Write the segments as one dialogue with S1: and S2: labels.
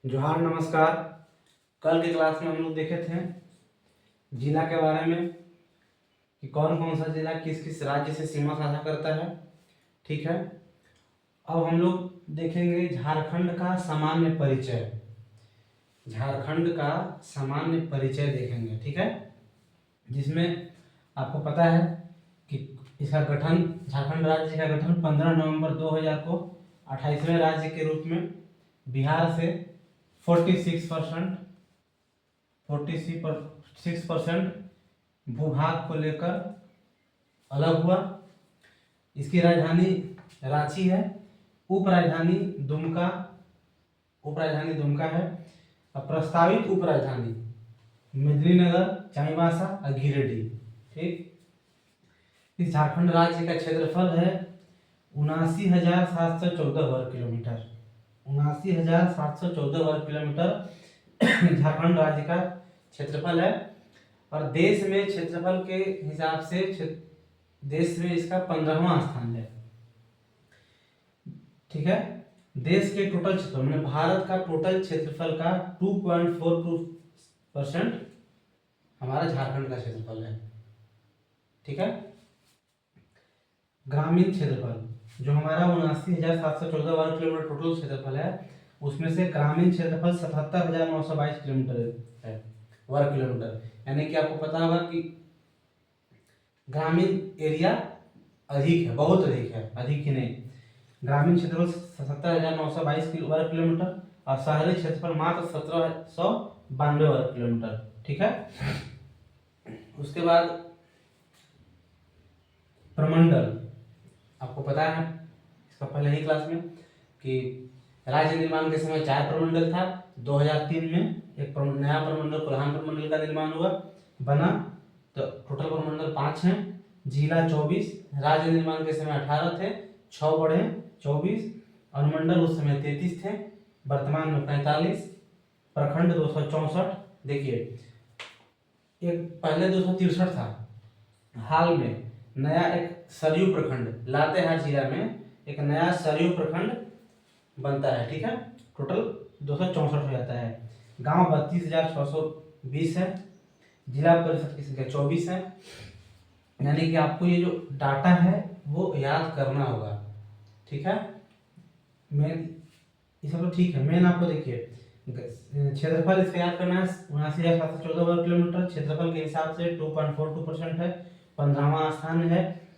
S1: जोहार, नमस्कार। कल के क्लास में हम लोग देखे थे जिला के बारे में कि कौन कौन सा जिला किस किस राज्य से सीमा साझा करता है। ठीक है, अब हम लोग देखेंगे झारखंड का सामान्य परिचय। झारखंड का सामान्य परिचय देखेंगे, ठीक है, जिसमें आपको पता है कि इसका गठन, झारखंड राज्य का गठन 15 नवंबर 2000 को 28वें राज्य के रूप में बिहार से 46% भूभाग को लेकर अलग हुआ। इसकी राजधानी रांची है, उपराजधानी दुमका है। और प्रस्तावित उपराजधानी मेदिनीनगर, चाईबासा और गिरिडीह। ठीक, इस झारखंड राज्य का क्षेत्रफल है 79,714 वर्ग किलोमीटर। 79,714 वर्ग किलोमीटर झारखंड राज्य का क्षेत्रफल है। और देश में क्षेत्रफल के हिसाब से देश में इसका 15वां स्थान है। ठीक है, देश के टोटल क्षेत्रफल में भारत का टोटल क्षेत्रफल का 2.42% हमारा झारखंड का क्षेत्रफल है। ठीक है, ग्रामीण क्षेत्रफल जो हमारा 79,714 वर्ग किलोमीटर टोटल क्षेत्रफल है, उसमें से ग्रामीण क्षेत्रफल 77,922 किलोमीटर है, वर्ग किलोमीटर। यानी कि आपको पता होगा कि ग्रामीण एरिया अधिक है, बहुत अधिक है, अधिक ही नहीं। ग्रामीण क्षेत्रफल 77,922 वर्ग किलोमीटर और शहरी क्षेत्रफल मात्र 1,792 वर्ग किलोमीटर। ठीक है, उसके बाद प्रमंडल, आपको पता है इसका पहले ही क्लास में कि राज्य निर्माण के समय 4 प्रमंडल था। 2003 में एक नया प्रमंडल, कोल्हान प्रमंडल का निर्माण बना, तो टोटल प्रमंडल 5 हैं। जिला 24, राज्य निर्माण के समय 18 थे, 6 बढ़े 24, अनुमंडल उस समय 33 थे, वर्तमान में 45, प्रखंड 264। देखिए, एक पहले 263 था, हाल में नया एक सरयू प्रखंड, लातेहार जिला में एक नया सरयू प्रखंड बनता है। ठीक है, टोटल 264 हो जाता है। गांव 32,620 है, जिला परिषद की संख्या 24 है। यानी कि आपको ये जो डाटा है वो याद करना होगा। ठीक है, मेन ये सब तो ठीक है। मेन आपको देखिए क्षेत्रफल इसका याद करना है, 79,714 वर्ग किलोमीटर क्षेत्रफल के हिसाब से 2.42% है, 15वां स्थान है।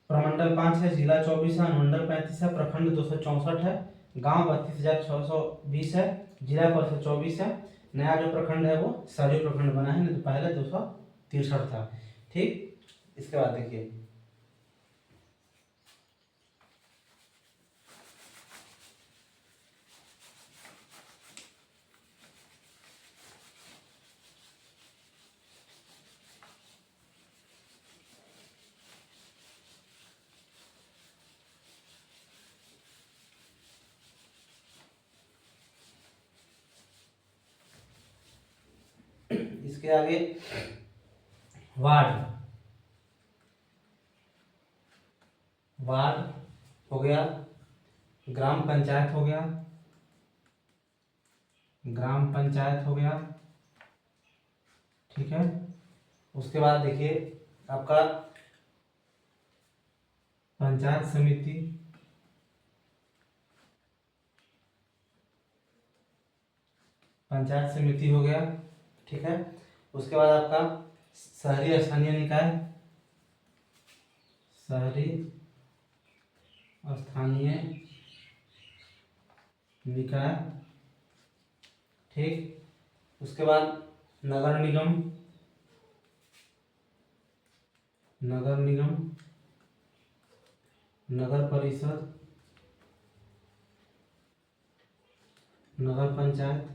S1: प्रमंडल 5 है, जिला 24 है, अनुमंडल 35 है, प्रखंड 264 है, गांव 32,620 है, जिला परिषद 24 है। नया जो प्रखंड है वो सरयू प्रखंड बना है, नहीं तो पहले 263 था। ठीक, इसके बाद देखिए इसके आगे वार्ड हो गया, ग्राम पंचायत हो गया, ठीक है। उसके बाद देखिए आपका पंचायत समिति हो गया। ठीक है, उसके बाद आपका शहरी स्थानीय निकाय, ठीक। उसके बाद नगर निगम, नगर परिषद, नगर पंचायत,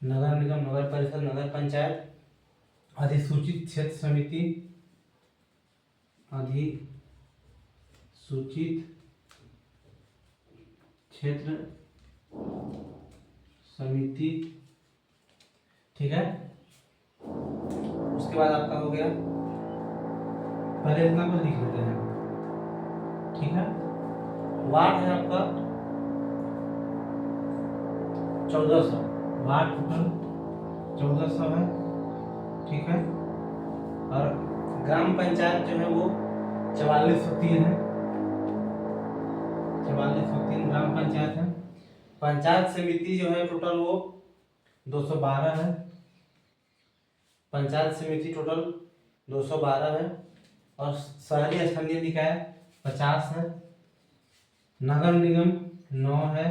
S1: नगर निगम, नगर परिषद, नगर पंचायत, अधिसूचित क्षेत्र समिति, ठीक है। उसके बाद आपका हो गया, पहले इतना पर लिख लेते हैं, ठीक है। वार्ड है आपका 1400 वार्ड टोटल 1400 है, ठीक है। और ग्राम पंचायत जो है वो 4403 है, 4403 ग्राम पंचायत है। पंचायत समिति जो है टोटल वो 212 है, पंचायत समिति टोटल 212 है। और शहरी स्थानीय निकाय 50 है, नगर निगम 9 है,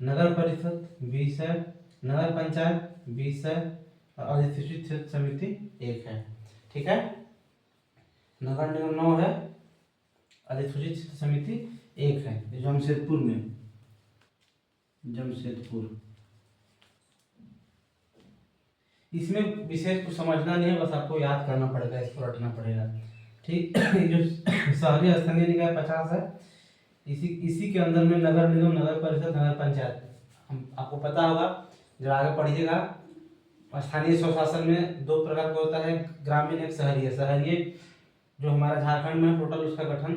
S1: नगर परिषद 20 है, नगर पंचायत 20 है और अधिसूचित क्षेत्र समिति 1 है, ठीक है। नगर निगम 9 है, अधिसूचित क्षेत्र समिति 1 है। जमशेदपुर में, जमशेदपुर, इसमें विशेष कुछ समझना नहीं है, बस आपको याद करना पड़ेगा, इसको रटना पड़ेगा, ठीक। जो शहरी स्थानीय निकाय 50 है, इसी के अंदर में नगर निगम, नगर परिषद, नगर पंचायत। हम आपको पता होगा जब आगे पढ़िएगा, स्थानीय स्वशासन में 2 प्रकार का होता है, ग्रामीण एक शहरी। शहरी जो हमारा झारखंड में टोटल उसका गठन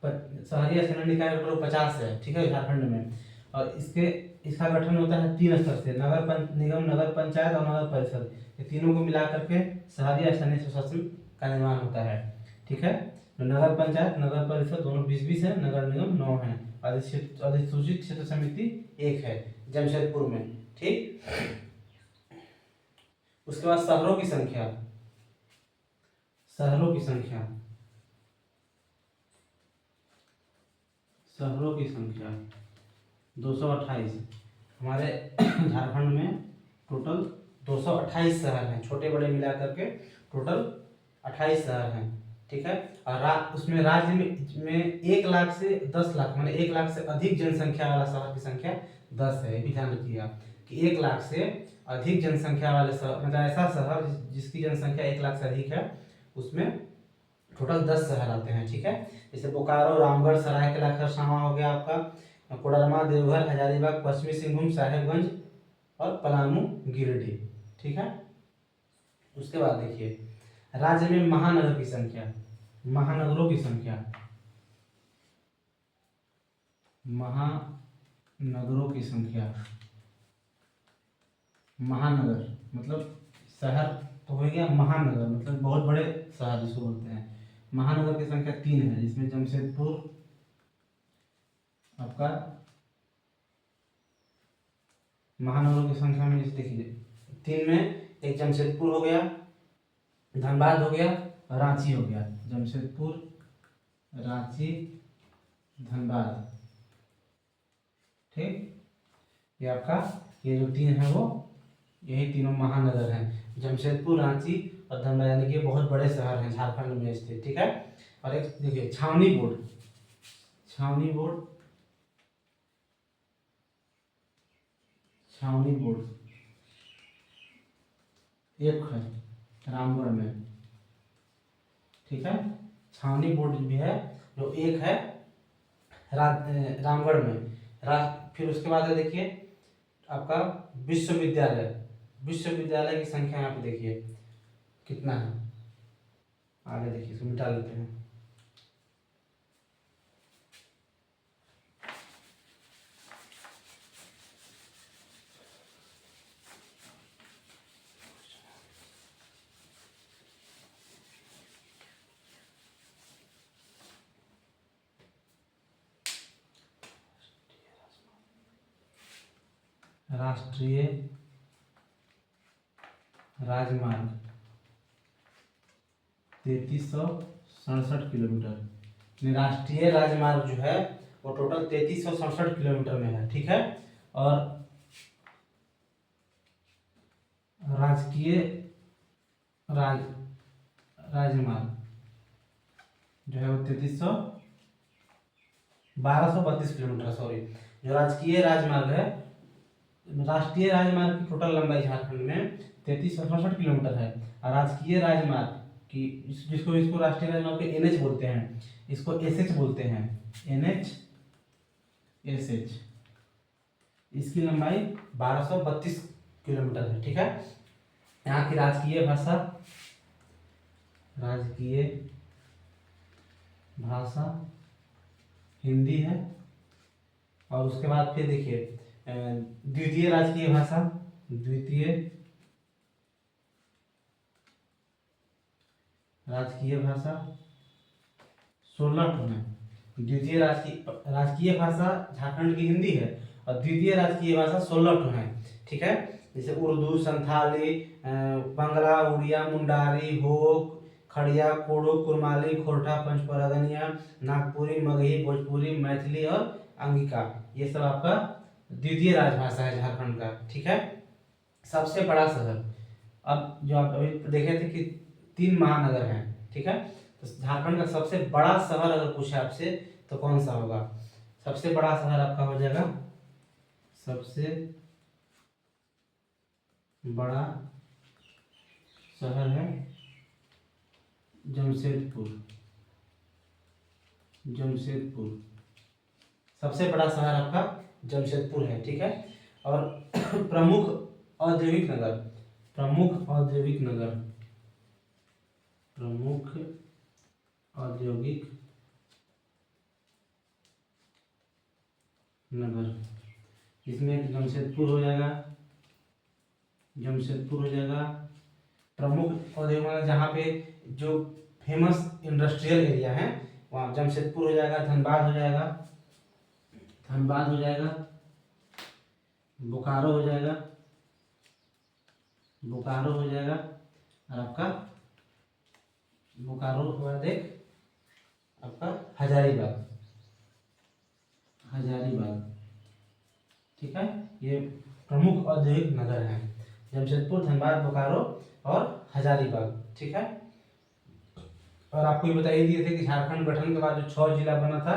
S1: शहरी स्थानीय निकाय टोटल 50 है, ठीक है, झारखंड में। और इसका गठन होता है 3 स्तर से, नगर निगम, नगर पंचायत और नगर परिषद। ये तीनों को मिला करके शहरी स्थानीय स्वशासन का निर्माण होता है, ठीक है। तो नगर पंचायत, नगर परिषद दोनों 20-20 है, नगर निगम 9 है, अधिसूचित क्षेत्र समिति 1 है जमशेदपुर में, ठीक। उसके बाद शहरों की संख्या, शहरों की संख्या, शहरों की संख्या 228। हमारे झारखंड में टोटल 228 शहर हैं, छोटे बड़े मिला करके टोटल 28 शहर हैं, ठीक है। और उसमें राज्य में 1 लाख से 10 लाख, माने 1 लाख से अधिक जनसंख्या वाला शहर की संख्या 10 है। ये भी ध्यान रखिएगा कि 1 लाख से अधिक जनसंख्या वाले शहर, मतलब ऐसा शहर जिसकी जनसंख्या 1 लाख से अधिक है, उसमें टोटल 10 शहर आते हैं, ठीक है। जैसे बोकारो, रामगढ़, सरायकेला खरसावां हो गया आपका, कोडरमा, देवघर, हजारीबाग, पश्चिमी सिंहभूम, साहेबगंज और पलामू, गिरिडीह, ठीक है। उसके बाद देखिए राज्य में महानगर की संख्या, महानगरों की संख्या, महानगरों की संख्या, महानगर मतलब शहर तो हो गया, महानगर मतलब बहुत बड़े शहर जिसको बोलते हैं। महानगर की संख्या 3 है, जिसमें जमशेदपुर आपका महानगरों की संख्या में देखिए 3 में एक जमशेदपुर हो गया, धनबाद हो गया, रांची हो गया। जमशेदपुर, रांची, धनबाद, ठीक। ये आपका ये जो 3 है वो यही तीनों महानगर हैं, जमशेदपुर, रांची और धनबाद, यानी कि बहुत बड़े शहर हैं झारखंड में स्थित, ठीक है। और एक देखिए छावनी बोर्ड, छावनी बोर्ड, छावनी बोर्ड एक है रामगढ़ में, ठीक है। छावनी बोर्ड भी है जो एक है रामगढ़ में। फिर उसके बाद है देखिए आपका विश्वविद्यालय, विश्वविद्यालय की संख्या यहाँ पे देखिए कितना है, आगे देखिए इसको मिटा लेते हैं। राष्ट्रीय राजमार्ग 3367 किलोमीटर। राष्ट्रीय राजमार्ग जो है वो टोटल 3367 किलोमीटर में है, ठीक है। और राजकीय राजमार्ग जो है वो 1232 किलोमीटर, सॉरी। जो राजकीय राजमार्ग है, राष्ट्रीय राजमार्ग की टोटल लंबाई झारखंड में 3367 किलोमीटर है। और राजकीय राजमार्ग की इसको राष्ट्रीय राजमार्ग के NH बोलते हैं, इसको SH बोलते हैं, NH SH। इसकी लंबाई 1232 किलोमीटर है, ठीक है। यहाँ की राजकीय भाषा, राजकीय भाषा हिंदी है। और उसके बाद फिर देखिए द्वितीय राजकीय भाषा, द्वितीय राजकीय भाषा 16 ठो है। द्वितीय राजकीय भाषा झारखंड की हिंदी है और द्वितीय राजकीय भाषा 16 ठो है, ठीक है। जैसे उर्दू, संथाली, बंगला, उड़िया, मुंडारी, हो, खड़िया, कोडो, कुरमाली, खोरठा, पंचपरगनिया, नागपुरी, मगही, भोजपुरी, मैथिली और अंगिका, ये सब आपका द्वितीय राजभाषा है झारखंड का, ठीक है। सबसे बड़ा शहर, अब जो आप अभी देखे थे कि 3 महानगर हैं, ठीक है। तो झारखंड का सबसे बड़ा शहर अगर पूछे आपसे तो कौन सा होगा? सबसे बड़ा शहर आपका हो जाएगा, सबसे बड़ा शहर है जमशेदपुर। जमशेदपुर सबसे बड़ा शहर आपका जमशेदपुर है, ठीक है। और प्रमुख औद्योगिक नगर, प्रमुख औद्योगिक नगर, प्रमुख औद्योगिक नगर, इसमें जमशेदपुर हो जाएगा, जमशेदपुर हो जाएगा। प्रमुख औद्योगिक नगर जहाँ पे जो फेमस इंडस्ट्रियल एरिया है वहाँ जमशेदपुर हो जाएगा। धनबाद हो जाएगा, धनबाद हो जाएगा। बोकारो हो जाएगा, बोकारो हो जाएगा। और आपका बोकारो के बाद एक आपका हजारीबाग, हजारीबाग, ठीक है। ये प्रमुख औद्योगिक नगर हैं, जमशेदपुर, धनबाद, बोकारो और हजारीबाग, ठीक है। और आपको ये बता ही दिए थे कि झारखंड गठन के बाद जो 6 जिला बना था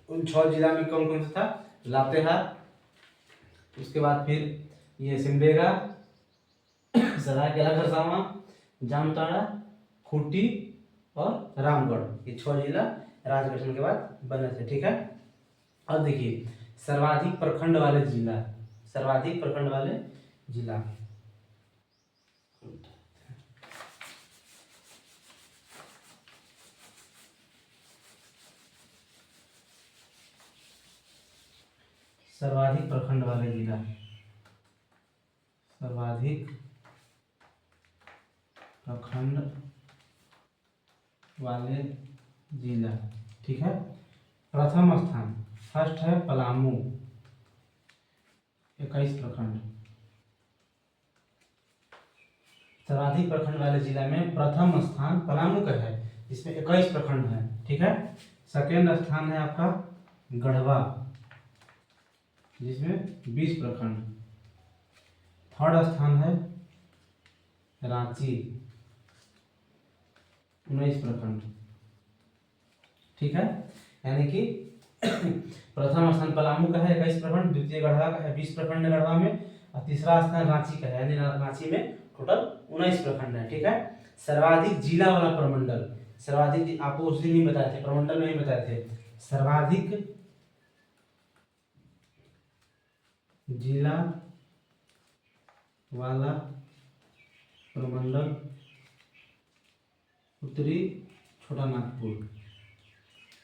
S1: उन 6 जिला में कौन कौन सा था? लातेहार, उसके बाद फिर ये सिमडेगा, सरायकेला खरसावां, जामताड़ा, खूंटी और रामगढ़, ये 6 जिला राज्य गठन के बाद बने थे, ठीक है। अब देखिए सर्वाधिक प्रखंड वाले जिला, सर्वाधिक प्रखंड वाले जिला, सर्वाधिक प्रखंड वाले जिला, सर्वाधिक प्रखंड वाले जिला, ठीक है। प्रथम स्थान, फर्स्ट है पलामू, 21 प्रखंड। सर्वाधिक प्रखंड वाले जिला में प्रथम स्थान पलामू का है, जिसमें 21 प्रखंड है, ठीक है। सेकेंड स्थान है आपका गढ़वा, जिसमें 20 प्रखंड। थर्ड स्थान है रांची, 19 प्रखंड, ठीक है। यानी कि प्रथम स्थान पलामू का है 21 प्रखंड, द्वितीय गढ़वा का है 20 प्रखंड गढ़वा में, और तीसरा स्थान रांची का है, यानी रांची में टोटल 19 प्रखंड है, ठीक है। सर्वाधिक जिला वाला प्रमंडल, सर्वाधिक आपको उस दिन नहीं बताए थे, प्रमंडल में ही बताए थे। सर्वाधिक जिला वाला प्रमंडल उत्तरी छोटा नागपुर,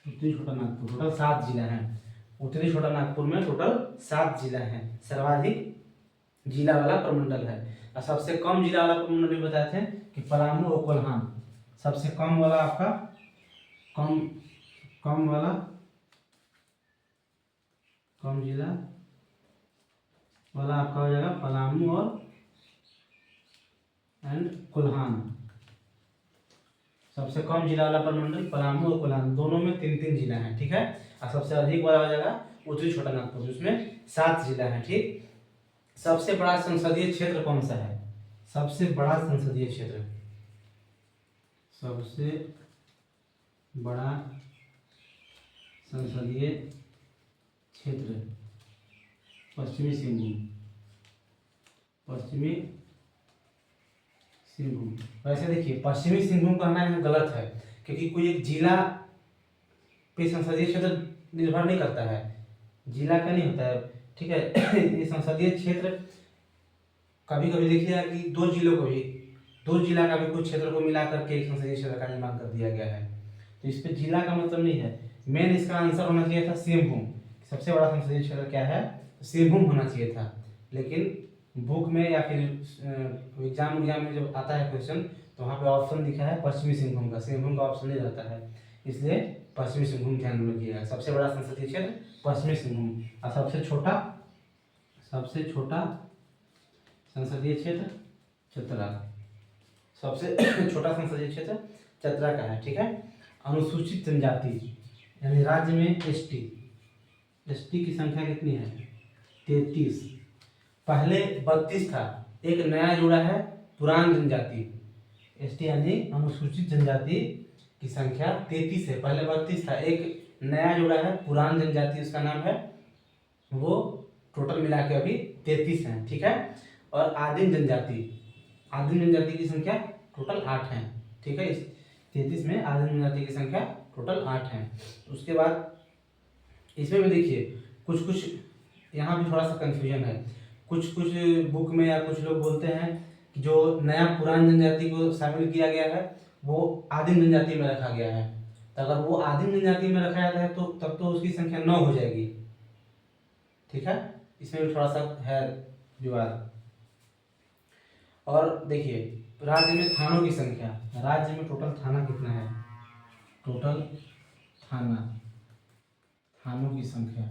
S1: उत्तरी छोटा नागपुर, टोटल 7 जिला हैं। उत्तरी छोटा नागपुर में टोटल 7 जिला हैं। सर्वाधिक जिला वाला प्रमंडल है। और सबसे कम जिला वाला प्रमंडल भी बताए थे कि पलामू और कोल्हान। सबसे कम वाला आपका कम वाला कम जिला वाला आपका हो जाएगा पलामू और कोल्हान। सबसे कम जिला वाला प्रमंडल पलामू और कोल्हान, दोनों में 3-3 जिला हैं, ठीक है। और सबसे अधिक वाला हो जाएगा उत्तरी छोटा नागपुर, जिसमें 7 जिला हैं, ठीक। सबसे बड़ा संसदीय क्षेत्र कौन सा है? सबसे बड़ा संसदीय क्षेत्र, सबसे बड़ा संसदीय क्षेत्र पश्चिमी सिंहभूम, पश्चिमी सिंहभूम। वैसे देखिए पश्चिमी सिंहभूम कहना है गलत है, क्योंकि कोई एक जिला पे संसदीय क्षेत्र निर्भर नहीं करता है, जिला का नहीं होता है, ठीक है। ये संसदीय क्षेत्र कभी कभी देखिएगा कि 2 जिलों को भी, 2 जिला का भी कुछ क्षेत्र को मिला करके एक संसदीय क्षेत्र का निर्माण कर दिया गया है। तो इस पे जिला का मतलब नहीं है। मेन इसका आंसर होना चाहिए था सिंहभूम। सबसे बड़ा संसदीय क्षेत्र क्या है? सिंहभूम होना चाहिए था, लेकिन बुक में या फिर एग्जाम में जब आता है क्वेश्चन तो वहाँ पे ऑप्शन दिखा है पश्चिमी सिंहभूम का ऑप्शन नहीं रहता है, इसलिए पश्चिमी सिंहभूम ध्यान में रखिएगा। सबसे बड़ा संसदीय क्षेत्र पश्चिमी सिंहभूम और सबसे छोटा संसदीय क्षेत्र चतरा, सबसे छोटा संसदीय क्षेत्र चतरा का है। ठीक है। अनुसूचित जनजाति यानी राज्य में एसटी की संख्या कितनी है? 33। पहले 32 था, एक नया जुड़ा है पुरान जनजाति। एसटी यानी अनुसूचित जनजाति की संख्या 33 है, पहले 32 था, एक नया जुड़ा है पुरान जनजाति, उसका नाम है, वो टोटल मिला के अभी 33 है। ठीक है। और आदिम जनजाति की संख्या टोटल 8 है। ठीक है। इस 33 में आदिम जनजाति की संख्या टोटल 8 है। उसके बाद इसमें भी देखिए कुछ यहाँ भी थोड़ा सा कंफ्यूजन है। कुछ बुक में या कुछ लोग बोलते हैं कि जो नया पुरान जनजाति को शामिल किया गया है वो आदिम जनजाति में रखा गया है, तो अगर वो आदिम जनजाति में रखा जाता है तो तब तो उसकी संख्या 9 हो जाएगी। ठीक है। इसमें भी थोड़ा सा है विवाद। और देखिए राज्य में थानों की संख्या, राज्य में टोटल थाना कितना है? टोटल थानों की संख्या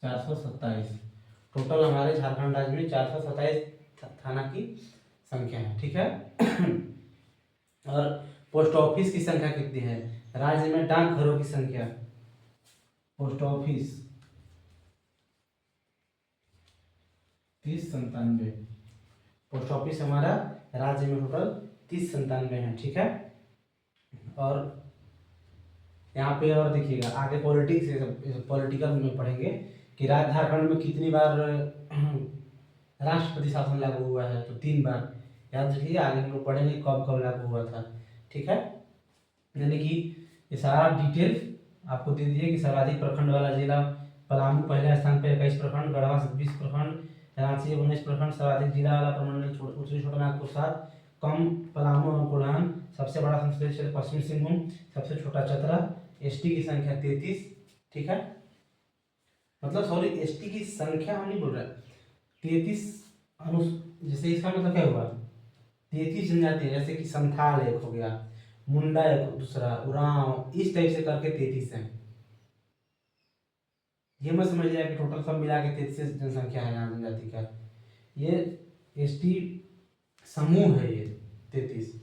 S1: 427। टोटल हमारे झारखंड राज्य में 427 थाना की संख्या है। ठीक है। और पोस्ट ऑफिस की संख्या कितनी है? राज्य में डाकघरों की संख्या, पोस्ट ऑफिस 3097। पोस्ट ऑफिस हमारा राज्य में टोटल 3097 है। ठीक है। और यहाँ पे और देखिएगा आगे पॉलिटिकल में पढ़ेंगे कि झारखंड में कितनी बार राष्ट्रपति शासन लागू हुआ है, तो 3 बार। याद रखिए, आगे हम लोग पढ़ेंगे कब कब लागू हुआ था। ठीक है। यानी कि ये सारा डिटेल आपको दे दिए कि सर्वाधिक प्रखंड वाला जिला पलामू पहले स्थान पर 21 प्रखंड, गढ़वा 26 प्रखंड, रांची 19 प्रखंड, सर्वाधिक जिला वाला प्रमंडल उत्तरी छोटानागपुर 7, कम पलामू और कोल्हान, सबसे बड़ा संसदीय क्षेत्र पश्चिमी सिंहभूम, सबसे छोटा चतरा, एसटी की संख्या 33। ठीक है। मतलब सॉरी, एसटी की संख्या हम नहीं बोल रहे, 33 जैसे इसका मतलब क्या हुआ, 33 जनजाति, जैसे कि संथाल एक हो गया, मुंडा एक दूसरा, उरांव, इस टाइप से करके 33 है। ये मत समझ लिया कि टोटल सब मिला के 33 जनसंख्या है यहाँ जनजाति का, ये एसटी समूह है ये 33।